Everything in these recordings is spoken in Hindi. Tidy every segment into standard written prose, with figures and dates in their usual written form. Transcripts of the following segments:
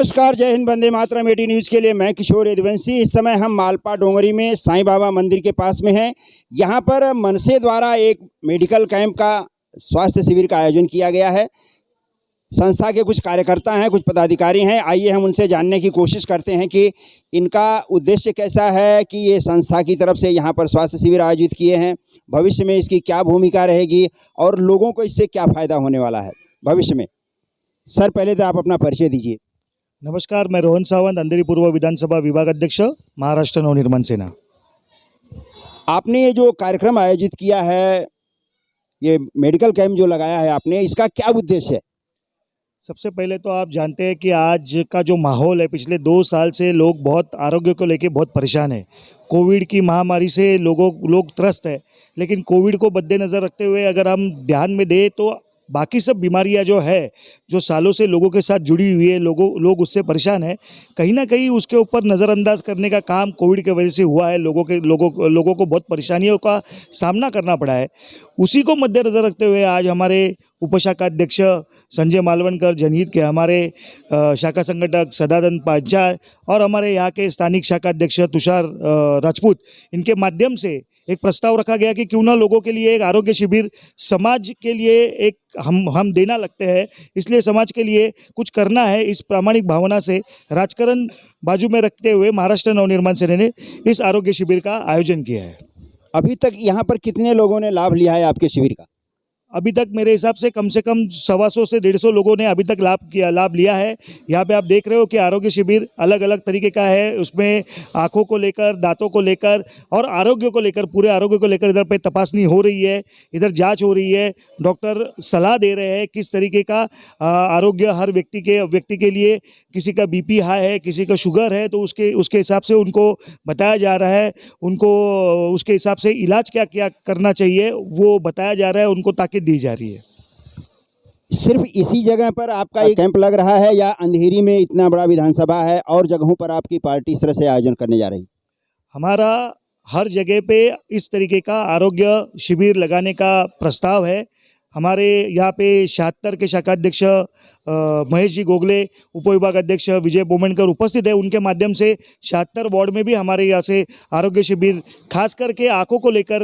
नमस्कार, जय हिंद, वंदे मातरम। 18 न्यूज़ के लिए मैं किशोर यदुवंशी। इस समय हम मालपा डोंगरी में साईं बाबा मंदिर के पास में हैं। यहाँ पर मनसे द्वारा एक मेडिकल कैंप का स्वास्थ्य शिविर का आयोजन किया गया है। संस्था के कुछ कार्यकर्ता हैं, कुछ पदाधिकारी हैं। आइए हम उनसे जानने की कोशिश करते हैं कि इनका उद्देश्य कैसा है कि ये संस्था की तरफ से यहाँ पर स्वास्थ्य शिविर आयोजित किए हैं, भविष्य में इसकी क्या भूमिका रहेगी और लोगों को इससे क्या फ़ायदा होने वाला है भविष्य में। सर, पहले तो आप अपना परिचय दीजिए। नमस्कार, मैं रोहन सावंत, अंधेरी पूर्व विधानसभा विभाग अध्यक्ष, महाराष्ट्र नवनिर्माण सेना। आपने ये जो कार्यक्रम आयोजित किया है, ये मेडिकल कैंप जो लगाया है आपने, इसका क्या उद्देश्य है? सबसे पहले तो आप जानते हैं कि आज का जो माहौल है, पिछले 2 साल से लोग बहुत आरोग्य को लेके बहुत परेशान है। कोविड की महामारी से लोग त्रस्त है, लेकिन कोविड को मद्देनज़र रखते हुए अगर हम ध्यान में दें तो बाकी सब बीमारियां जो है, जो सालों से लोगों के साथ जुड़ी हुई है, लोग उससे परेशान हैं, कहीं ना कहीं उसके ऊपर नज़रअंदाज करने का काम कोविड की वजह से हुआ है। लोगों को बहुत परेशानियों का सामना करना पड़ा है। उसी को मद्देनज़र रखते हुए आज हमारे उपशाखाध्यक्ष संजय मालवणकर, जनहित के हमारे शाखा संगठक सदानंद पांचाल और हमारे यहाँ के स्थानिक शाखा अध्यक्ष तुषार राजपूत, इनके माध्यम से एक प्रस्ताव रखा गया कि क्यों ना लोगों के लिए एक आरोग्य शिविर समाज के लिए एक हम देना लगते हैं, इसलिए समाज के लिए कुछ करना है। इस प्रामाणिक भावना से राजकारण बाजू में रखते हुए महाराष्ट्र नवनिर्माण सेना ने इस आरोग्य शिविर का आयोजन किया है। अभी तक यहाँ पर कितने लोगों ने लाभ लिया है आपके शिविर का? अभी तक मेरे हिसाब से कम 125 से 150 लोगों ने अभी तक लाभ लिया है। यहाँ पे आप देख रहे हो कि आरोग्य शिविर अलग अलग तरीके का है। उसमें आँखों को लेकर, दांतों को लेकर और आरोग्य को लेकर, पूरे आरोग्य को लेकर इधर पे तपासनी हो रही है, इधर जांच हो रही है। डॉक्टर सलाह दे रहे हैं किस तरीके का आरोग्य हर व्यक्ति के लिए, किसी का बीपी हाई है, किसी का शुगर है, तो उसके हिसाब से उनको बताया जा रहा है। उनको उसके हिसाब से इलाज क्या क्या करना चाहिए वो बताया जा रहा है उनको, ताकि दी जा रही है। सिर्फ इसी जगह पर आपका ये कैंप लग रहा है या अंधेरी में इतना बड़ा विधानसभा है और जगहों पर आपकी पार्टी इस तरह से आयोजन करने जा रही? हमारा हर जगह पे इस तरीके का आरोग्य शिविर लगाने का प्रस्ताव है। हमारे यहाँ पे 76 के शाखाध्यक्ष महेश जी गोगले, उपविभाग अध्यक्ष विजय बोमनकर उपस्थित है। उनके माध्यम से 76 वार्ड में भी हमारे यहाँ से आरोग्य शिविर खास करके आँखों को लेकर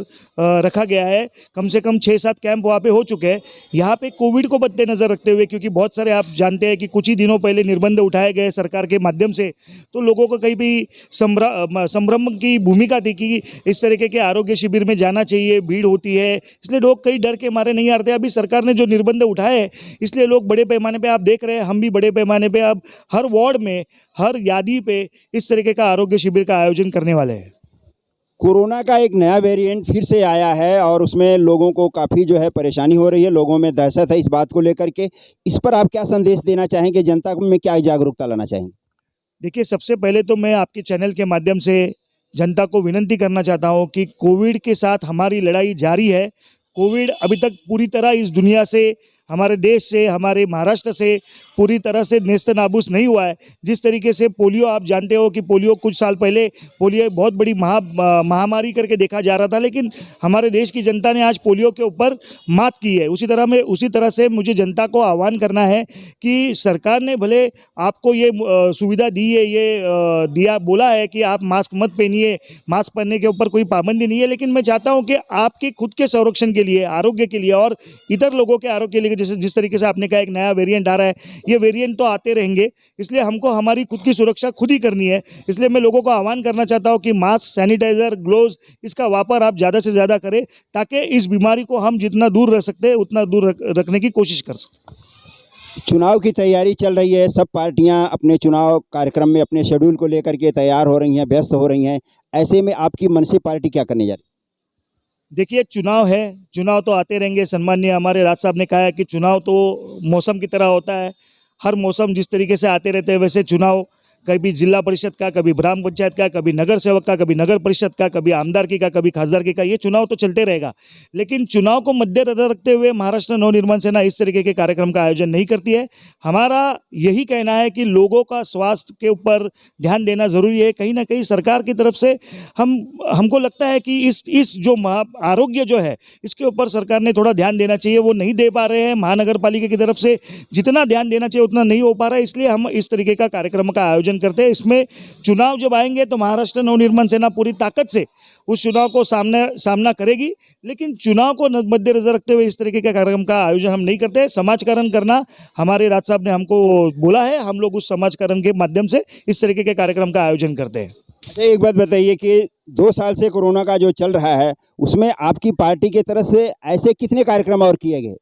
रखा गया है। कम से कम 6-7 कैंप वहाँ पे हो चुके हैं। यहाँ पे कोविड को मद्देनज़र रखते हुए, क्योंकि बहुत सारे आप जानते हैं कि कुछ ही दिनों पहले निर्बंध उठाए गए सरकार के माध्यम से, तो लोगों को कहीं भी संभ्रम की भूमिका थी कि इस तरीके के आरोग्य शिविर में जाना चाहिए, भीड़ होती है, इसलिए लोग कई डर के मारे नहीं आते। अभी सरकार ने जो निर्बंध उठाए हैं, इसलिए लोग बड़े पैमाने पे, आप देख रहे हैं, हम भी बड़े पैमाने पे अब हर वार्ड में, हर यादी पे इस तरीके का आरोग्य शिविर का आयोजन करने वाले हैं। कोरोना का एक नया वेरिएंट फिर से आया है और उसमें लोगों को काफ़ी जो है परेशानी हो रही है, लोगों में दहशत है इस बात को लेकर के। इस पर आप क्या संदेश देना चाहेंगे, जनता में क्या जागरूकता लाना चाहेंगे? देखिए, सबसे पहले तो मैं आपके चैनल के माध्यम से जनता को विनती करना चाहता हूं कि कोविड के साथ हमारी लड़ाई जारी है। कोविड अभी तक पूरी तरह इस दुनिया से, हमारे देश से, हमारे महाराष्ट्र से पूरी तरह से नेस्तनाबूद नहीं हुआ है। जिस तरीके से पोलियो, आप जानते हो कि पोलियो कुछ साल पहले पोलियो बहुत बड़ी महामारी करके देखा जा रहा था, लेकिन हमारे देश की जनता ने आज पोलियो के ऊपर मात की है। उसी तरह से मुझे जनता को आह्वान करना है कि सरकार ने भले आपको ये सुविधा दी है, ये बोला है कि आप मास्क मत पहनिए, मास्क पहनने के ऊपर कोई पाबंदी नहीं है, लेकिन मैं चाहता हूँ कि आपके खुद के संरक्षण के लिए, आरोग्य के लिए और इतर लोगों के आरोग्य के लिए, जैसे जिस तरीके से आपने कहा एक नया वेरिएंट आ रहा है, ये वेरिएंट तो आते रहेंगे, इसलिए हमको हमारी खुद की सुरक्षा खुद ही करनी है। इसलिए मैं लोगों को आह्वान करना चाहता हूं कि मास्क, सैनिटाइजर, ग्लोव्स, इसका वापर आप ज़्यादा से ज़्यादा करें, ताकि इस बीमारी को हम जितना दूर रख सकते हैं उतना दूर रखने की कोशिश कर सकते। चुनाव की तैयारी चल रही है, सब पार्टियां अपने चुनाव कार्यक्रम में अपने शेड्यूल को लेकर के तैयार हो रही हैं, व्यस्त हो रही हैं। ऐसे में आपकी मनसे पार्टी क्या करने जा रही है? देखिए, चुनाव है, चुनाव तो आते रहेंगे। सम्माननीय हमारे राज साहब ने कहा है कि चुनाव तो मौसम की तरह होता है, हर मौसम जिस तरीके से आते रहते हैं वैसे चुनाव कभी जिला परिषद का, कभी ग्राम पंचायत का, कभी नगर सेवक का, कभी नगर परिषद का, कभी आमदारकी का, कभी खासदारकी का, ये चुनाव तो चलते रहेगा। लेकिन चुनाव को मद्देनजर रखते हुए महाराष्ट्र नवनिर्माण सेना इस तरीके के कार्यक्रम का आयोजन नहीं करती है। हमारा यही कहना है कि लोगों का स्वास्थ्य के ऊपर ध्यान देना जरूरी है। कहीं ना कहीं सरकार की तरफ से हमको लगता है कि इस जो आरोग्य जो है इसके ऊपर सरकार ने थोड़ा ध्यान देना चाहिए, वो नहीं दे पा रहे हैं। महानगर पालिका की तरफ से जितना ध्यान देना चाहिए उतना नहीं हो पा रहा है, इसलिए हम इस तरीके का कार्यक्रम का आयोजन करते हैं। इसमें चुनाव जब आएंगे तो महाराष्ट्र नवनिर्माण सेना पूरी ताकत से उस चुनाव को सामना करेगी, लेकिन चुनाव को मद्देनजर रखते हुए इस तरीके के कार्यक्रम का आयोजन हम नहीं करते। समाजकारण करना हमारे राज साहब ने हमको बोला है, हम लोग उस समाजकारण के माध्यम से इस तरीके के कार्यक्रम का आयोजन करते हैं। अच्छा, एक बात बताइए कि 2 साल से कोरोना का जो चल रहा है उसमें आपकी पार्टी की तरफ से ऐसे कितने कार्यक्रम और किए गए?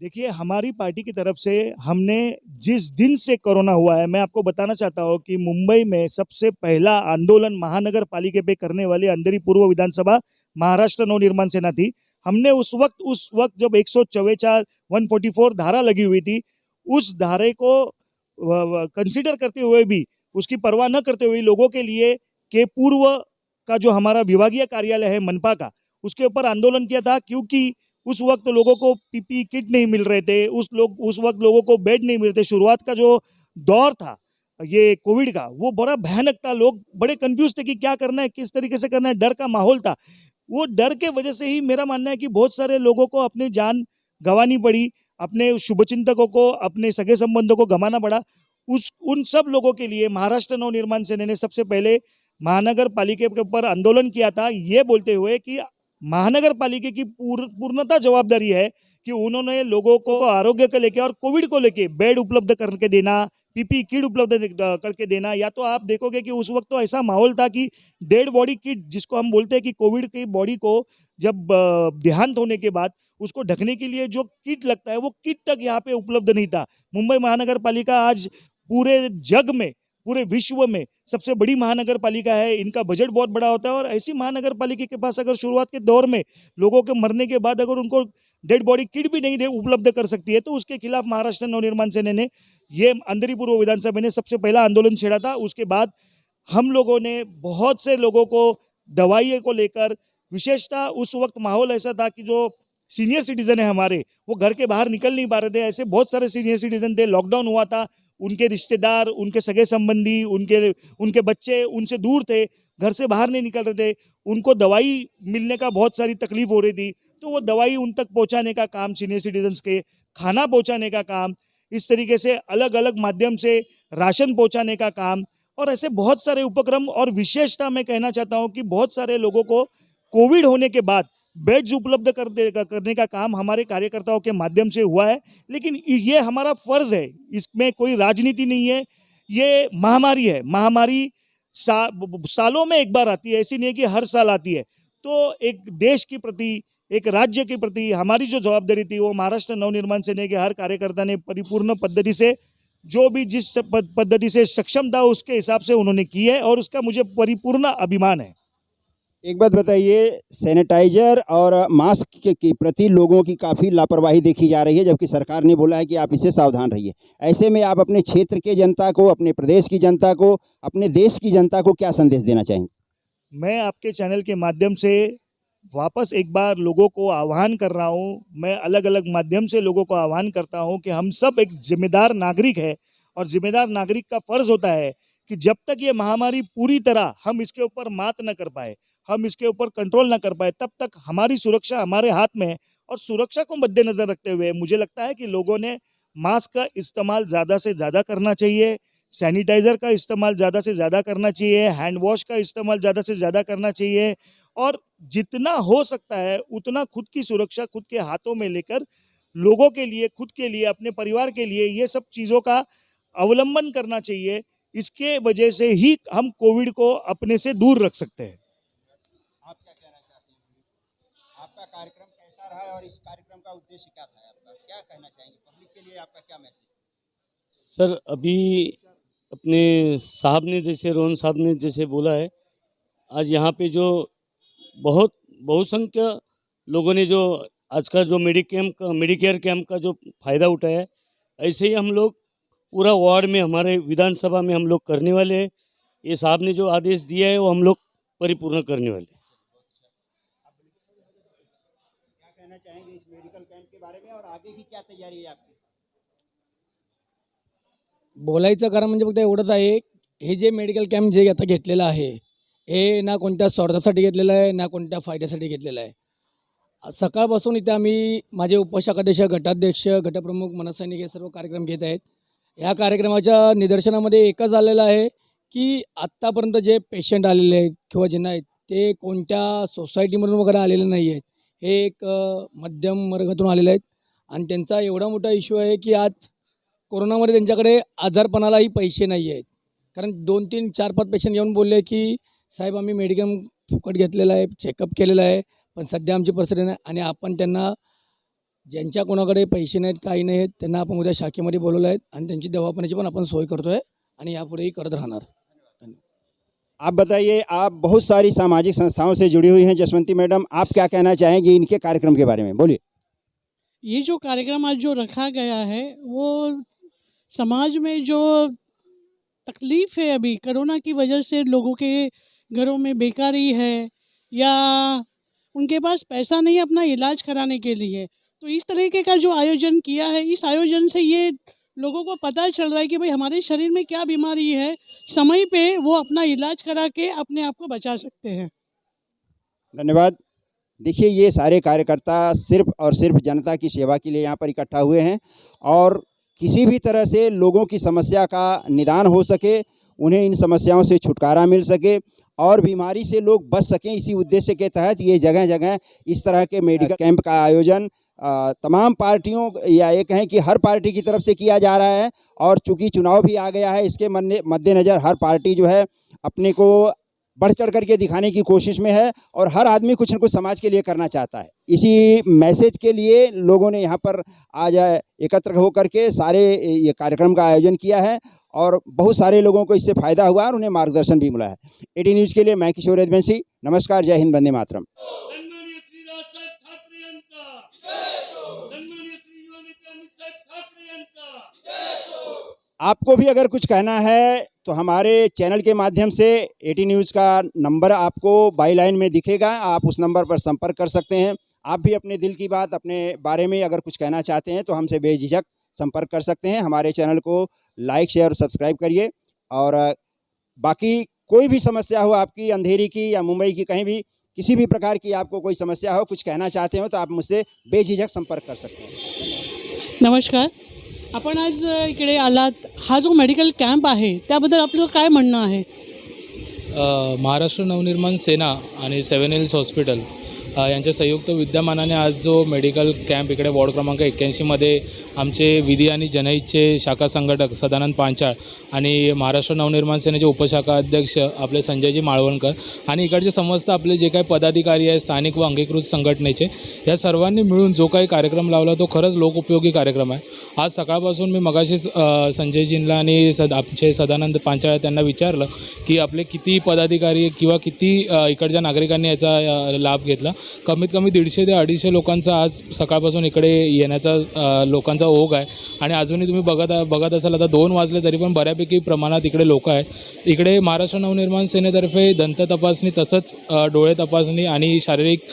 देखिए, हमारी पार्टी की तरफ से हमने जिस दिन से कोरोना हुआ है, मैं आपको बताना चाहता हूँ कि मुंबई में सबसे पहला आंदोलन महानगर पालिका पे करने वाली अंधेरी पूर्व विधानसभा महाराष्ट्र नवनिर्माण सेना थी। हमने उस वक्त जब 144 144 धारा लगी हुई थी, उस धारे को कंसिडर करते हुए भी, उसकी परवाह न करते हुए लोगों के लिए के पूर्व का जो हमारा विभागीय कार्यालय है मनपा का, उसके ऊपर आंदोलन किया था। क्योंकि उस वक्त लोगों को पीपी किट नहीं मिल रहे थे, उस वक्त लोगों को बेड नहीं मिल रहे थे। शुरुआत का जो दौर था ये कोविड का, वो बड़ा भयानक था। लोग बड़े कंफ्यूज थे कि क्या करना है, किस तरीके से करना है, डर का माहौल था। वो डर के वजह से ही मेरा मानना है कि बहुत सारे लोगों को अपनी जान गंवानी पड़ी, अपने शुभचिंतकों को, अपने सगे संबंधों को गंवाना पड़ा। उन सब लोगों के लिए महाराष्ट्र नवनिर्माण सेना ने सबसे पहले महानगर पालिका के ऊपर आंदोलन किया था, ये बोलते हुए कि महानगर पालिका की पूर्णतः जवाबदारी है कि उन्होंने लोगों को आरोग्य को लेके और कोविड को लेके बेड उपलब्ध करके देना, पीपी किट उपलब्ध करके देना। या तो आप देखोगे कि उस वक्त तो ऐसा माहौल था कि डेड बॉडी किट, जिसको हम बोलते हैं कि कोविड की बॉडी को जब देहांत होने के बाद उसको ढकने के लिए जो किट लगता है, वो किट तक यहाँ पे उपलब्ध नहीं था। मुंबई महानगर पालिका आज पूरे जग में, पूरे विश्व में सबसे बड़ी महानगर पालिका है। इनका बजट बहुत बड़ा होता है, और ऐसी महानगर पालिका के पास अगर शुरुआत के दौर में लोगों के मरने के बाद अगर उनको डेड बॉडी किट भी नहीं दे उपलब्ध कर सकती है, तो उसके खिलाफ महाराष्ट्र नवनिर्माण सेना ने ये अंधेरी पूर्व विधानसभा में सबसे पहला आंदोलन छेड़ा था। उसके बाद हम लोगों ने बहुत से लोगों को दवाइयों को लेकर, विशेषतः उस वक्त माहौल ऐसा था कि जो सीनियर सिटीजन है हमारे, वो घर के बाहर निकल नहीं पा रहे थे। ऐसे बहुत सारे सीनियर सिटीजन थे, लॉकडाउन हुआ था, उनके रिश्तेदार, उनके सगे संबंधी, उनके बच्चे उनसे दूर थे, घर से बाहर नहीं निकल रहे थे। उनको दवाई मिलने का बहुत सारी तकलीफ हो रही थी, तो वो दवाई उन तक पहुंचाने का काम सीनियर सिटीजन्स के, खाना पहुंचाने का काम, इस तरीके से अलग अलग माध्यम से राशन पहुंचाने का काम, और ऐसे बहुत सारे उपक्रम। और विशेषता मैं कहना चाहता हूँ कि बहुत सारे लोगों को कोविड होने के बाद बेड्स उपलब्ध करने का काम हमारे कार्यकर्ताओं के माध्यम से हुआ है। लेकिन ये हमारा फर्ज है, इसमें कोई राजनीति नहीं है। ये महामारी है, महामारी सालों में एक बार आती है, ऐसी नहीं है कि हर साल आती है। तो एक देश के प्रति, एक राज्य के प्रति हमारी जो जवाबदारी थी, वो महाराष्ट्र नवनिर्माण सेना के हर कार्यकर्ता ने परिपूर्ण पद्धति से, जो भी जिस पद्धति से सक्षम था उसके हिसाब से उन्होंने की है, और उसका मुझे परिपूर्ण अभिमान है। एक बात बताइए, सैनिटाइजर और मास्क के प्रति लोगों की काफ़ी लापरवाही देखी जा रही है, जबकि सरकार ने बोला है कि आप इससे सावधान रहिए। ऐसे में आप अपने क्षेत्र के जनता को, अपने प्रदेश की जनता को, अपने देश की जनता को क्या संदेश देना चाहेंगे? मैं आपके चैनल के माध्यम से वापस एक बार लोगों को आह्वान कर रहा हूँ, मैं अलग अलग माध्यम से लोगों को आह्वान करता हूँ कि हम सब एक जिम्मेदार नागरिक है, और जिम्मेदार नागरिक का फर्ज होता है कि जब तक ये महामारी पूरी तरह हम इसके ऊपर मात न कर पाए, हम इसके ऊपर कंट्रोल ना कर पाए, तब तक हमारी सुरक्षा हमारे हाथ में है। और सुरक्षा को मद्देनजर रखते हुए मुझे लगता है कि लोगों ने मास्क का इस्तेमाल ज़्यादा से ज़्यादा करना चाहिए, सैनिटाइज़र का इस्तेमाल ज़्यादा से ज़्यादा करना चाहिए, हैंड वॉश का इस्तेमाल ज़्यादा से ज़्यादा करना चाहिए, और जितना हो सकता है उतना खुद की सुरक्षा खुद के हाथों में लेकर लोगों के लिए, खुद के लिए, अपने परिवार के लिए ये सब चीज़ों का अवलंबन करना चाहिए। इसके वजह से ही हम कोविड को अपने से दूर रख सकते हैं। आप क्या कहना चाहते हैं? आपका कार्यक्रम कैसा रहा है और इस कार्यक्रम का उद्देश्य क्या था आपका? क्या कहना चाहेंगे पब्लिक के लिए, आपका क्या मैसेज? सर, अभी अपने साहब ने, जैसे रोहन साहब ने जैसे बोला है, आज यहाँ पे जो बहुत बहुसंख्य लोगों ने जो आज का जो मेडिकेयर कैंप का जो फ़ायदा उठाया है, ऐसे ही हम लोग पूरा वार्ड में हमारे विधानसभा में हम लोग करने वाले हैं। ये साहब ने जो आदेश दिया है वो हम लोग परिपूर्ण करने वाले हैं। क्या कहना चाहेंगे इस मेडिकल कैंप के बारे में और आगे की क्या तैयारी है आपकी? बोलायचं कारण म्हणजे फक्त एवढंच आहे, हे जे मेडिकल कॅम्प जे आता घेतलेलं आहे, हे ना कोणत्या स्वार्थासाठी घेतलेलं आहे, ना कोणत्या फायद्यासाठी घेतलेलं आहे. सकाळपासून इथे आम्ही माझे उपशाखाध्यक्ष, गटाध्यक्ष, गटप्रमुख, मनसैनिक हे सर्व कार्यक्रम घेत आहेत. या कार्यक्रमाच्या निदर्शनामध्ये एकच आलेलं आहे की आत्तापर्यंत जे पेशंट आलेले आहेत किंवा ज्यांना आहेत ते कोणत्या सोसायटीमधून वगैरे आलेले नाही आहेत. हे एक मध्यम वर्गातून आलेले आहेत आणि त्यांचा एवढा मोठा इश्यू आहे की आज कोरोनामध्ये त्यांच्याकडे आजारपणालाही पैसे नाही आहेत. कारण 2, 3, 4, 5 पेशंट येऊन बोलले की साहेब आम्ही मेडिकल फुकट घेतलेलं आहे, चेकअप केलेलं आहे, पण सध्या आमची परिस्थिती नाही आणि आपण त्यांना ज्यांच्या कोणाकडे पैसे नाहीत, काही नाही आहेत, त्यांना आपण उद्या शाखेमध्ये बोलवलं आहेत आणि त्यांची दवाखान्याची पण आपण सोय करतो आहे आणि यापुढेही करत राहणार. आप बताइए, आप बहुत सारी सामाजिक संस्थाओं से जुड़ी हुई हैं जसवंती मैडम, आप क्या कहना चाहेंगी इनके कार्यक्रम के बारे में? बोलिए। ये जो कार्यक्रम आज जो रखा गया है वो समाज में जो तकलीफ़ है अभी कोरोना की वजह से, लोगों के घरों में बेकारी है या उनके पास पैसा नहीं है अपना इलाज कराने के लिए, तो इस तरीके का जो आयोजन किया है, इस आयोजन से ये लोगों को पता चल रहा है कि भाई हमारे शरीर में क्या बीमारी है, समय पे वो अपना इलाज करा के अपने आप को बचा सकते हैं। धन्यवाद। देखिए, ये सारे कार्यकर्ता सिर्फ और सिर्फ जनता की सेवा के लिए यहाँ पर इकट्ठा हुए हैं और किसी भी तरह से लोगों की समस्या का निदान हो सके, उन्हें इन समस्याओं से छुटकारा मिल सके और बीमारी से लोग बच सकें, इसी उद्देश्य के तहत ये जगह जगह इस तरह के मेडिकल कैंप का आयोजन तमाम पार्टियों या ये कहें कि हर पार्टी की तरफ से किया जा रहा है। और चूंकि चुनाव भी आ गया है, इसके मद्देनज़र हर पार्टी जो है अपने को बढ़ चढ़ करके दिखाने की कोशिश में है और हर आदमी कुछ न कुछ समाज के लिए करना चाहता है। इसी मैसेज के लिए लोगों ने यहाँ पर आज एकत्र होकर के सारे ये कार्यक्रम का आयोजन किया है और बहुत सारे लोगों को इससे फ़ायदा हुआ और उन्हें मार्गदर्शन भी मिला है। एटी न्यूज़ के लिए मैं किशोर यदुवंशी, नमस्कार, जय हिंद, वंदे मातरम। सन्माननीय श्री राजसाहेब ठाकरे यांचा जय हो, सन्माननीय श्री युवा नेते अमित साहेब ठाकरे यांचा जय हो। आपको भी अगर कुछ कहना है तो हमारे चैनल के माध्यम से एटी न्यूज़ का नंबर आपको बाई लाइन में दिखेगा, आप उस नंबर पर संपर्क कर सकते हैं। आप भी अपने दिल की बात, अपने बारे में अगर कुछ कहना चाहते हैं तो हमसे बेझिझक संपर्क कर सकते हैं। हमारे चैनल को लाइक, शेयर और सब्सक्राइब करिए और बाकी कोई भी समस्या हो आपकी, अंधेरी की या मुंबई की, कहीं भी किसी भी प्रकार की आपको कोई समस्या हो, कुछ कहना चाहते हो तो आप मुझसे बेझिझक संपर्क कर सकते हैं। नमस्कार, आपण आज इकडे आलात, हा जो मेडिकल कॅम्प आहे त्याबद्दल आपलं काय म्हणणं आहे? महाराष्ट्र नवनिर्माण सेना आणि 7 हिल्स हॉस्पिटल यांच्या संयुक्त विद्यमानाने आज जो मेडिकल कॅम्प इकडे वॉर्ड क्रमांक 81 मध्ये आमचे विधी आणि जनहितचे शाखा संघटक सदानंद पांचाळ आणि महाराष्ट्र नवनिर्माण सेनेचे उपशाखा अध्यक्ष आपले संजयजी माळवणकर आणि इकडचे समस्त आपले जे काही पदाधिकारी आहे, स्थानिक व अंगीकृत संघटनेचे, या सर्वांनी मिळून जो काही कार्यक्रम लावला तो खरंच लोकोपयोगी कार्यक्रम आहे. आज सकाळपासून मी मगाशीच संजयजींना आणि आमचे सदानंद पांचाळ त्यांना विचारलं की आपले किती पदाधिकारी किंवा किती इकडच्या नागरिकांनी याचा लाभ घेतला. कमीत कमी 150 ते 250 लोकांचा आज सकाळपासून इकडे येण्याचा लोकांचा ओघ आहे आणि अजूनही तुम्ही बघत असाल आता 2 वाजले तरी पण बऱ्यापैकी प्रमाणात इकडे लोक आहेत. इकडे महाराष्ट्र नवनिर्माण सेनेतर्फे दंत तपासणी, तसंच डोळे तपासणी आणि शारीरिक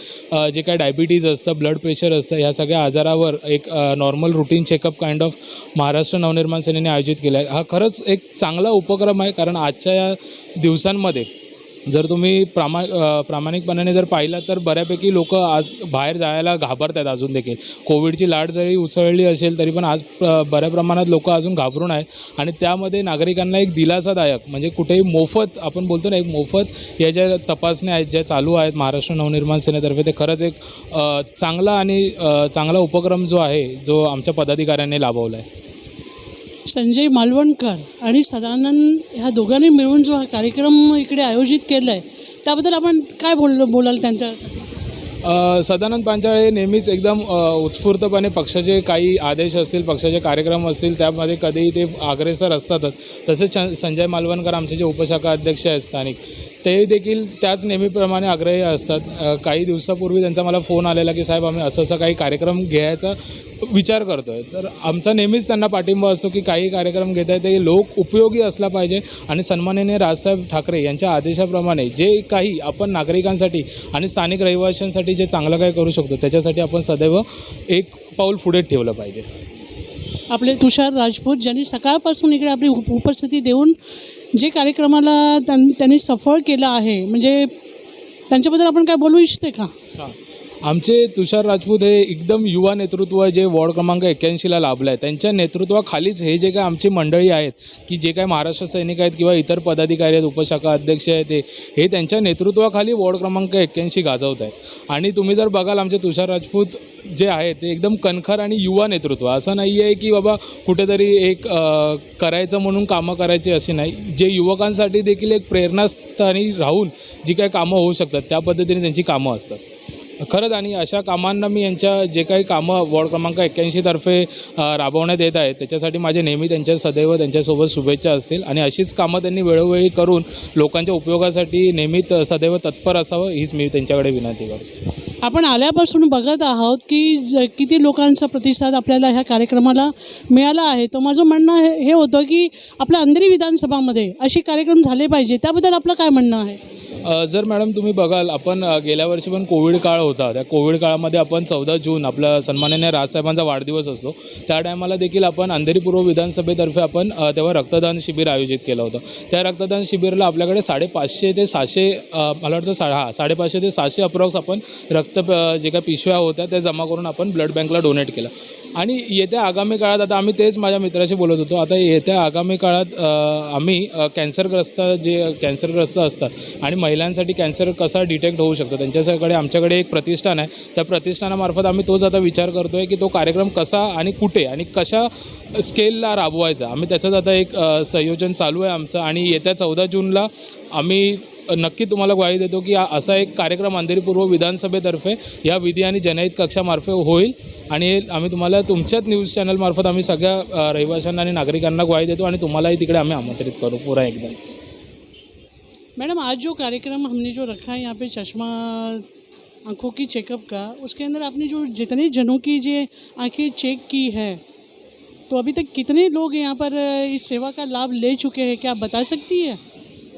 जे काही डायबिटीज असतं, ब्लड प्रेशर असतं, ह्या सगळ्या आजारावर एक normal routine checkup kind of Maharashtra Navnirman सेनेने आयोजित केला आहे. हा खरंच एक चांगला उपक्रम आहे, कारण आजच्या या दिवसांमध्ये जर तुम्ही प्रामाणिकपणाने जर पाहिलं तर बऱ्यापैकी लोक आज बाहेर जायला घाबरत आहेत. अजून देखील कोविडची लाट जरी उसळली असेल तरी पण आज बऱ्या प्रमाणात लोक अजून घाबरून आहेत आणि त्यामध्ये नागरिकांना एक दिलासादायक, म्हणजे कुठेही मोफत, आपण बोलतो ना, एक मोफत या ज्या तपासण्या आहेत ज्या चालू आहेत महाराष्ट्र नवनिर्माण सेनेतर्फे, ते खरंच एक चांगला उपक्रम जो आहे, जो आमच्या पदाधिकाऱ्यांनी लाभवला आहे. संजय मालवणकर आणि सदानंद ह्या दोघांनी मिळून जो हा कार्यक्रम इकडे आयोजित केला आहे त्याबद्दल आपण काय बोलाल त्यांच्या? सदानंद पांचाळ हे नेहमीच एकदम उत्स्फूर्तपणे पक्षाचे काही आदेश असतील, पक्षाचे कार्यक्रम असतील, त्यामध्ये कधीही ते अग्रेसर असतातच. तसेच संजय मालवणकर आमचे जे उपशाखा अध्यक्ष आहेत स्थानिक, ते देखील त्याच नेहमीप्रमाणे आग्रही असतात. काही दिवसापूर्वी त्यांचा मला फोन आलेला की साहेब आम्ही असं काही कार्यक्रम घ्यायचा विचार करतो आहे. तर आमचा नेहमीच त्यांना पाठिंबा असतो की काही कार्यक्रम घेत आहे ते लोक उपयोगी असला पाहिजे आणि सन्माननीय राजसाहेब ठाकरे यांच्या आदेशाप्रमाणे जे काही आपण नागरिकांसाठी आणि स्थानिक रहिवाशांसाठी जे चांगलं काही करू शकतो त्याच्यासाठी आपण सदैव एक पाऊल पुढे ठेवलं पाहिजे. आपले तुषार राजपूत ज्यांनी सकाळपासून इकडे आपली उपस्थिती देऊन जे कार्यक्रमाला त्यांनी सफळ केलं आहे, म्हणजे त्यांच्याबद्दल आपण काय बोलू इच्छिते का? आमचे तुषार राजपूत हे एकदम युवा नेतृत्व जे वॉर्ड क्रमांक 81ला लाभलं आहे त्यांच्या नेतृत्वाखालीच हे जे काय आमची मंडळी आहेत की जे काय महाराष्ट्र सैनिक आहेत किंवा इतर पदाधिकारी आहेत, उपशाखा अध्यक्ष आहेत, हे त्यांच्या नेतृत्वाखाली वॉर्ड क्रमांक 81 गाजवत आहे. आणि तुम्ही जर बघाल आमचे तुषार राजपूत जे आहे ते एकदम कणखर आणि युवा नेतृत्व. असं नाही आहे की बाबा कुठेतरी एक करायचं म्हणून कामं करायची अशी नाही. जे युवकांसाठी देखील एक प्रेरणास्थानी राहून जी काही कामं होऊ शकतात त्या पद्धतीने त्यांची कामं असतात खरंच. आणि अशा कामांना मी यांच्या जे काही कामं वॉर्ड क्रमांक 81 तर्फे राबवण्यात येत आहेत त्याच्यासाठी माझे नेहमी सदैव त्यांच्यासोबत शुभेच्छा असतील. आणि अशीच कामं त्यांनी वेळोवेळी करून लोकांच्या उपयोगासाठी नेहमीच सदैव तत्पर असावं हीच मी त्यांच्याकडे विनंती करतो. आपण आल्यापासून बघत आहोत की किती लोकांचा प्रतिसाद आपल्याला ह्या कार्यक्रमाला मिळाला आहे. तर माझं म्हणणं हे होतं की आपल्या अंधेरी विधानसभामध्ये असे कार्यक्रम झाले पाहिजे, त्याबद्दल आपलं काय म्हणणं आहे? जर मॅडम तुम्ही बघाल आपण गेल्या वर्षी पण कोविड काळ होता. त्या कोविड काळामध्ये आपण 14 जून आपला सन्माननीय राजसाहेबांचा वाढदिवस असतो. त्या टायमाला देखील आपण अंधेरी पूर्व विधानसभेतर्फे आपण तेव्हा रक्तदान शिबिर आयोजित केलं होतं. त्या रक्तदान शिबिरला आपल्याकडे 550 ते 600 मला वाटतं 550 ते 600 अप्रॉक्स आपण जे काही पिशव्या होत्या त्या जमा करून आपण ब्लड बँकला डोनेट केलं. आणि येत्या आगामी काळात आता आम्ही तेच माझ्या मित्राशी बोलत होतो, आता येत्या आगामी काळात आम्ही कॅन्सरग्रस्त असतात आणि महिलांसाठी कॅन्सर कसा डिटेक्ट होऊ शकतो त्यांच्याकडे आमच्याकडे एक प्रतिष्ठान आहे. त्या प्रतिष्ठानामार्फत आम्ही तोच आता विचार करतो आहे की तो कार्यक्रम कसा आणि कुठे आणि कशा स्केलला राबवायचा. आम्ही त्याचंच आता एक संयोजन चालू आहे आमचं. आणि येत्या 14 जूनला आम्ही नक्की तुम्हाला ग्वाही देतो की असा एक कार्यक्रम अंधेरी पूर्व विधानसभेतर्फे या विधी आणि जनहित कक्षामार्फे होईल. आणि आम्ही तुम्हाला तुमच्याच न्यूज़ चॅनलमार्फत आम्ही सगळ्या रहिवाशांना आणि नागरिकांना ग्वाही देतो आणि तुम्हालाही तिकडे आम्ही आमंत्रित करू पूरा एकदम. मैडम, आज जो कार्यक्रम हमने जो रखा है यहाँ पे चश्मा आँखों की चेकअप का, उसके अंदर आपने जो जितने जनों की जो आँखें चेक की है, तो अभी तक कितने लोग यहाँ पर इस सेवा का लाभ ले चुके हैं, क्या आप बता सकती है?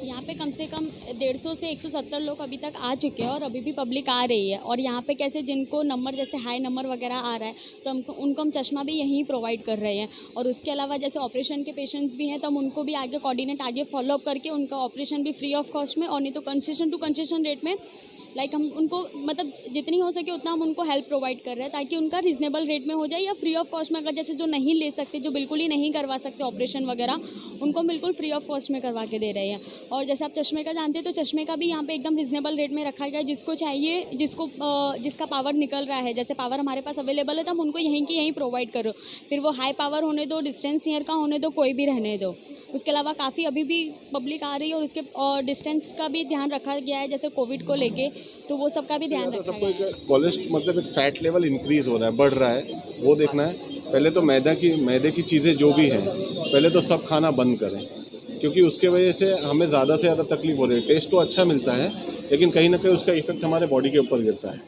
यहाँ पे कम से कम 150 से 170 लोग अभी तक आ चुके हैं और अभी भी पब्लिक आ रही है. और यहाँ पे कैसे जिनको नंबर जैसे हाई नंबर वगैरह आ रहा है तो उनको हम चश्मा भी यहीं प्रोवाइड कर रहे हैं. और उसके अलावा जैसे ऑपरेशन के पेशेंट्स भी हैं तो हम उनको भी आगे कोऑर्डिनेट आगे फॉलोअप करके उनका ऑपरेशन भी फ्री ऑफ कॉस्ट में और नहीं तो कंसेशन टू कंसेशन रेट में लाइक हम उनको मतलब जितनी हो सके उतना हम उनको हेल्प प्रोवाइड कर रहे हैं ताकि उनका रीजनेबल रेट में हो जाए या फ्री ऑफ कॉस्ट में. अगर जैसे जो नहीं ले सकते, जो बिल्कुल ही नहीं करवा सकते ऑपरेशन वगैरह, उनको बिल्कुल फ्री ऑफ कॉस्ट में करवा के दे रहे हैं. और जैसे आप चश्मे का जानते हैं तो चश्मे का भी यहाँ पे एकदम रीजनेबल रेट में रखा गया है. जिसको चाहिए, जिसका पावर निकल रहा है, जैसे पावर हमारे पास अवेलेबल है तो हम उनको यहीं की यहीं प्रोवाइड करो. फिर वो हाई पावर होने दो, डिस्टेंस ईयर का होने दो, कोई भी रहने दो. उसके अलावा काफ़ी अभी भी पब्लिक आ रही है और उसके डिस्टेंस का भी ध्यान रखा गया है जैसे कोविड को लेके, तो वो सब का भी ध्यान रखा गया है. कोलेस्ट्रॉल मतलब एक फैट लेवल इंक्रीज हो रहा है, बढ़ रहा है, वो देखना है. पहले तो मैदे की चीज़ें जो भी हैं पहले तो सब खाना बंद करें क्योंकि उसके वजह से हमें ज़्यादा से ज़्यादा तकलीफ हो रही है. टेस्ट तो अच्छा मिलता है लेकिन कहीं ना कहीं उसका इफेक्ट हमारे बॉडी के ऊपर गिरता है.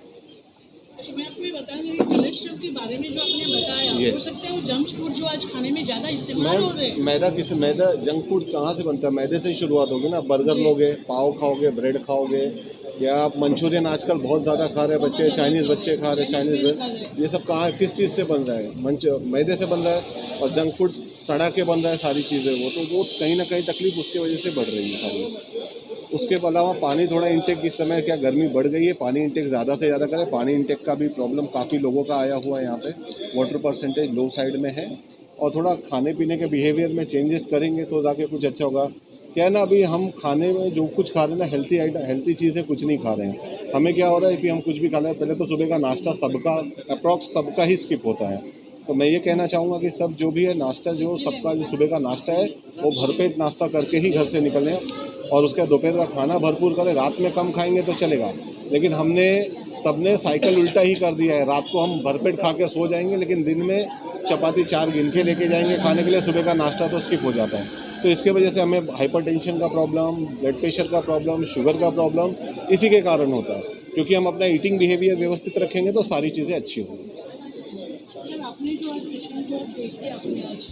अच्छा, मैं आपको ये बता रही हूँ कोलेस्ट्रॉल के बारे में जो आपने बताया, हो सकता है वो जंक फूड जो आज खाने में ज़्यादा इस्तेमाल हो रहे हैं. मैदा जंक फूड कहाँ से बनता है? मैदे से ही शुरुआत होगी ना. बर्गर लोगे, पाव खाओगे, ब्रेड खाओगे, या आप मंचूरियन आजकल बहुत ज़्यादा खा रहे हैं बच्चे, चाइनीज़ बच्चे खा रहे हैं, चाइनीज़ ये सब कहाँ किस चीज़ से बन रहा है? मैदे से बन रहा है. और जंक फूड सड़ा के बन रहा है सारी चीज़ें. वो कहीं ना कहीं तकलीफ उसकी वजह से बढ़ रही है सारी. उसके अलावा पानी थोड़ा इंटेक, इस समय क्या गर्मी बढ़ गई है, पानी इंटेक ज़्यादा से ज़्यादा करें. पानी इंटेक का भी प्रॉब्लम काफ़ी लोगों का आया हुआ है यहाँ पे. वाटर परसेंटेज लो साइड में है और थोड़ा खाने पीने के बिहेवियर में चेंजेस करेंगे तो जाके कुछ अच्छा होगा. क्या है ना, अभी हम खाने में जो कुछ खा रहे हैं ना, हेल्थी चीज़ें कुछ नहीं खा रहे हैं. हमें क्या हो रहा है कि हम कुछ भी खा रहे हैं, पहले तो सुबह का नाश्ता सबका ही स्किप होता है. तो मैं ये कहना चाहूँगा कि सब जो भी है नाश्ता, जो सबका जो सुबह का नाश्ता है वो भरपेट नाश्ता करके ही घर से निकलें और उसका दोपहर का खाना भरपूर करें. रात में कम खाएंगे तो चलेगा, लेकिन सबने साइकिल उल्टा ही कर दिया है. रात को हम भरपेट खा के सो जाएंगे लेकिन दिन में चपाती 4 गिन के लेके जाएंगे खाने के लिए. सुबह का नाश्ता तो स्किप हो जाता है. तो इसके वजह से हमें हाइपरटेंशन का प्रॉब्लम, ब्लड प्रेशर का प्रॉब्लम, शुगर का प्रॉब्लम इसी के कारण होता है, क्योंकि हम अपना ईटिंग बिहेवियर व्यवस्थित रखेंगे तो सारी चीज़ें अच्छी होंगी। सर आपने जो आज पेशेंट को देखे आपने आज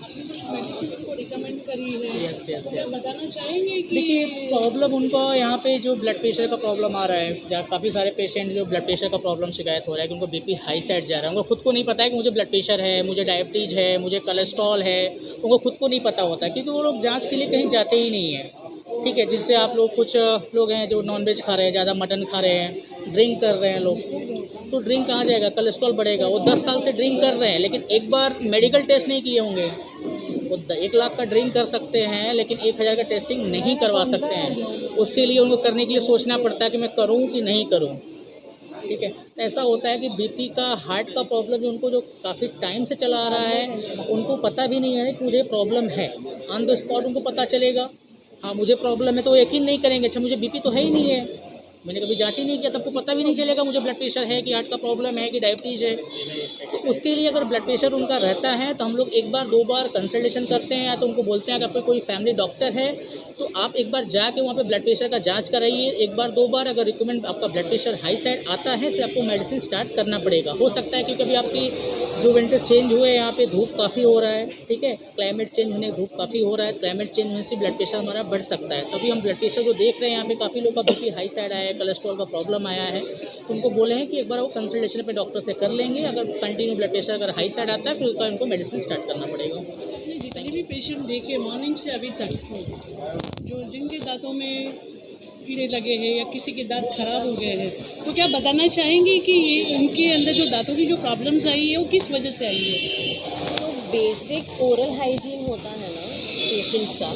आपने कुछ मेडिसिन उनको रिकमेंड करी है। यस यस क्या बताना चाहेंगे कि देखिए प्रॉब्लम उनको यहाँ पे जो ब्लड प्रेशर का प्रॉब्लम आ रहा है, जहाँ काफ़ी सारे पेशेंट जो ब्लड प्रेशर का प्रॉब्लम शिकायत हो रहा है कि उनको बीपी हाई साइड जा रहा है, उनको खुद को नहीं पता है कि मुझे ब्लड प्रेशर है, मुझे डायबिटीज़ है, मुझे कोलेस्ट्रॉल है, उनको खुद को नहीं पता होता क्योंकि वो लोग जाँच के लिए कहीं जाते ही नहीं हैं। ठीक है, जिससे आप लोग कुछ लोग हैं जो नॉनवेज खा रहे हैं, ज़्यादा मटन खा रहे हैं, ड्रिंक कर रहे हैं लोग, तो ड्रिंक कहाँ जाएगा, कोलेस्ट्रॉल बढ़ेगा। वो 10 साल से ड्रिंक कर रहे हैं लेकिन एक बार मेडिकल टेस्ट नहीं किए होंगे। वो 1 लाख का ड्रिंक कर सकते हैं लेकिन 1000 का टेस्टिंग नहीं करवा सकते हैं। उसके लिए उनको करने के लिए सोचना पड़ता है कि मैं करूँ कि नहीं करूँ। ठीक है, ऐसा होता है कि बीपी का, हार्ट का प्रॉब्लम उनको जो काफ़ी टाइम से चला आ रहा है, उनको पता भी नहीं है कि मुझे प्रॉब्लम है। ऑन द स्पॉट उनको पता चलेगा हाँ मुझे प्रॉब्लम है तो वो यकीन नहीं करेंगे, अच्छा मुझे बीपी तो है ही नहीं है, मैंने कभी जांच ही नहीं किया, तब को पता भी नहीं चलेगा मुझे ब्लड प्रेशर है कि हार्ट का प्रॉब्लम है कि डायबिटीज़ है। तो उसके लिए अगर ब्लड प्रेशर उनका रहता है तो हम लोग 1 बार 2 बार कंसल्टेशन करते हैं, या तो उनको बोलते हैं अगर आपका कोई फैमिली डॉक्टर है तो आप एक बार जाके वहाँ पे ब्लड प्रेशर का जांच कराइए 1 बार 2 बार। अगर रिकमेंड आपका ब्लड प्रेशर हाई साइड आता है तो आपको मेडिसिन स्टार्ट करना पड़ेगा। हो सकता है कि कभी आपकी जो विंटर चेंज हुए, यहाँ पे धूप काफ़ी हो रहा है, ठीक है, क्लाइमेट चेंज होने धूप काफ़ी हो रहा है, क्लाइमेट चेंज होने से ब्लड प्रेशर हमारा बढ़ सकता है। तभी हम ब्लड प्रेशर जो देख रहे हैं यहाँ पे काफ़ी लोग का बीपी हाई साइड आया है, कोलेस्ट्रॉल का प्रॉब्लम आया है, तो उनको बोले हैं कि एक बार वो कंसल्टेशन पे डॉक्टर से कर लेंगे। अगर कंटिन्यू ब्लड प्रेशर अगर हाई साइड आता है फिर उसका उनको मेडिसिन स्टार्ट करना पड़ेगा। आपने जितने भी पेशेंट देखे मॉर्निंग से अभी तक, जो जिनके दांतों में कीड़े लगे हैं या किसी के दांत खराब हो गए हैं, तो क्या बताना चाहेंगे कि ये उनके अंदर जो दांतों की जो प्रॉब्लम्स आई है वो किस वजह से आई है? तो बेसिक ओरल हाइजीन होता है ना पेशेंट्स का,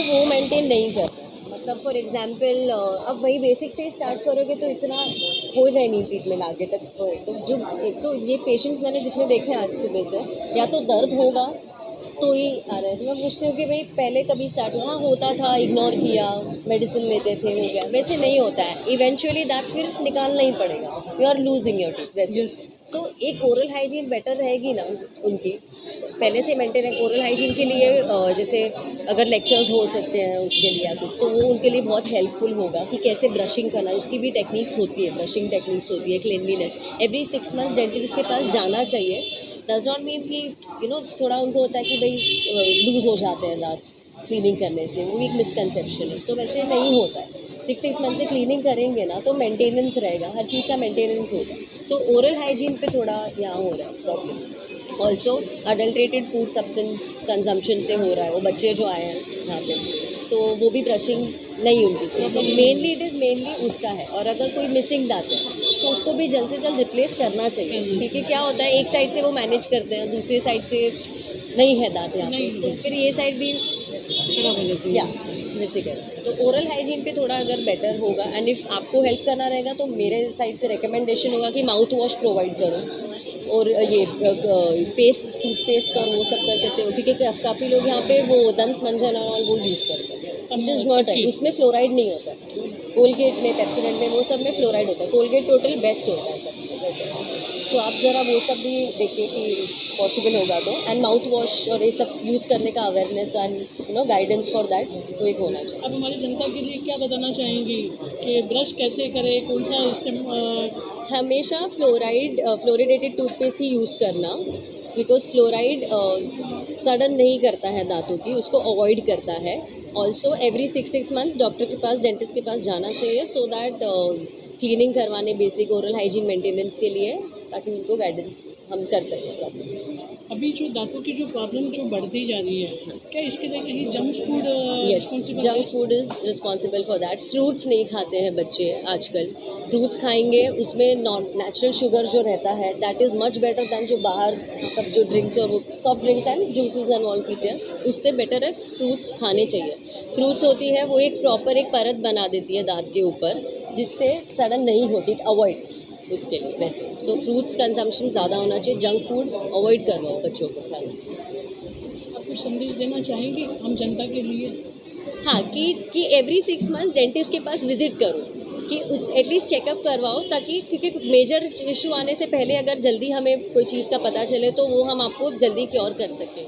वो मेंटेन नहीं करते। मतलब फॉर एग्जांपल अब वही बेसिक से ही स्टार्ट करोगे तो इतना होगा नहीं ट्रीटमेंट आगे तक। तो जो एक तो ये पेशेंट्स मैंने जितने देखे आज सुबह से, या तो दर्द होगा तो ही आ रहा है। तो मैं पूछती हूँ कि भाई पहले कभी स्टार्ट हुआ, होता था, इग्नोर किया, मेडिसिन लेते थे, हो गया। वैसे नहीं होता है, इवेंचुअली दांत फिर निकालना ही पड़ेगा, you are losing your teeth वैसे। सो एक ओरल हाइजीन बेटर रहेगी ना उनकी, पहले से मेंटेन है। ओरल हाइजीन के लिए जैसे अगर लेक्चर्स हो सकते हैं उसके लिए या कुछ, तो वो उनके लिए बहुत हेल्पफुल होगा कि कैसे ब्रशिंग करना है। उसकी भी टेक्निक्स होती है, ब्रशिंग टेक्निक्स होती है, क्लिनलीनेस। एवरी 6 मंथ्स डेंटिस्ट के पास जाना चाहिए। डज नॉट मीन कि थोड़ा उनको होता है कि भाई लूज़ हो जाते हैं दांत क्लीनिंग करने से, वो एक मिसकंसेप्शन है। सो वैसे नहीं होता है, 6 मंथ से क्लीनिंग करेंगे ना तो मेंटेनेंस रहेगा, हर चीज़ का मेंटेनेंस होगा। सो ओरल हाइजीन पे थोड़ा यहाँ हो रहा है problem. Also adulterated food substance consumption से हो रहा है, वो बच्चे जो आए हैं यहाँ पे, सो वो भी ब्रशिंग नहीं उनकी से। So mainly it is mainly उसका है। और अगर कोई मिसिंग दांत है तो उसको भी जल्द से जल्द रिप्लेस करना चाहिए, क्योंकि क्या होता है एक साइड से वो मैनेज करते हैं, दूसरी साइड से नहीं है दांत यहाँ पे, तो फिर ये साइड भी खराब हो जाती है या वैसे करें। तो ओरल हाइजीन पे थोड़ा अगर बेटर होगा, एंड इफ़ आपको हेल्प करना रहेगा तो मेरे साइड से रिकमेंडेशन होगा कि माउथ वॉश प्रोवाइड करो और ये पेस्ट, टूथपेस्ट और वो सब कर सकते हो, क्योंकि काफ़ी लोग यहाँ पे वो दंत मंजन और वो यूज़ करते हैं, इज नॉट है, उसमें फ्लोराइड नहीं होता है। कोलगेट में, पेप्सोडेंट में, वो सब में फ्लोराइड होता है। कोलगेट टोटल बेस्ट होता है सबसे वैसे। तो आप ज़रा वो सब भी देखिए कि पॉसिबल होगा तो। एंड माउथ वॉश और ये सब यूज़ करने का awareness and guidance for that तो एक होना चाहिए। अब हमारी जनता के लिए क्या बताना चाहेंगी कि ब्रश कैसे करें, कौन सा इस्तेमाल? हमेशा फ्लोरिडेटेड टूथपेस्ट ही यूज़ करना, बिकॉज फ्लोराइड सडन नहीं करता है दांतों की, उसको अवॉइड करता है। ऑल्सो एवरी 6 मंथ्स डॉक्टर के पास, डेंटिस्ट के पास जाना चाहिए, सो दैट क्लीनिंग करवाने, बेसिक ओरल हाइजीन मेंटेनेंस के लिए, ताकि उनको गाइडेंस हम कर सकें प्रॉब्लम। अभी जो दांतों की जो प्रॉब्लम जो बढ़ती जा रही है, क्या इसके लिए कहीं junk food yes, junk food is responsible for that. Fruits नहीं खाते हैं बच्चे आजकल, फ्रूट्स खाएंगे, उसमें नेचुरल शुगर जो रहता है that is much better than जो बाहर सब जो ड्रिंक्स और वो soft drinks and juices and all पीते हैं, उससे बेटर है फ्रूट्स खाने चाहिए। फ्रूट्स होती है वो एक प्रॉपर एक परत बना देती है दांत के ऊपर, जिससे सडन नहीं होती, अवॉइड्स उसके लिए वैसे। सो फ्रूट्स कंजम्पशन ज़्यादा होना चाहिए, जंक फूड अवॉइड करवाओ बच्चों को खाना। आप कुछ संदेश देना चाहेंगे हम जनता के लिए? हाँ, कि एवरी 6 मंथ्स डेंटिस्ट के पास विजिट करो, कि उस एटलीस्ट चेकअप करवाओ, ताकि क्योंकि मेजर इशू आने से पहले अगर जल्दी हमें कोई चीज़ का पता चले तो वो हम आपको जल्दी क्योर कर सकें।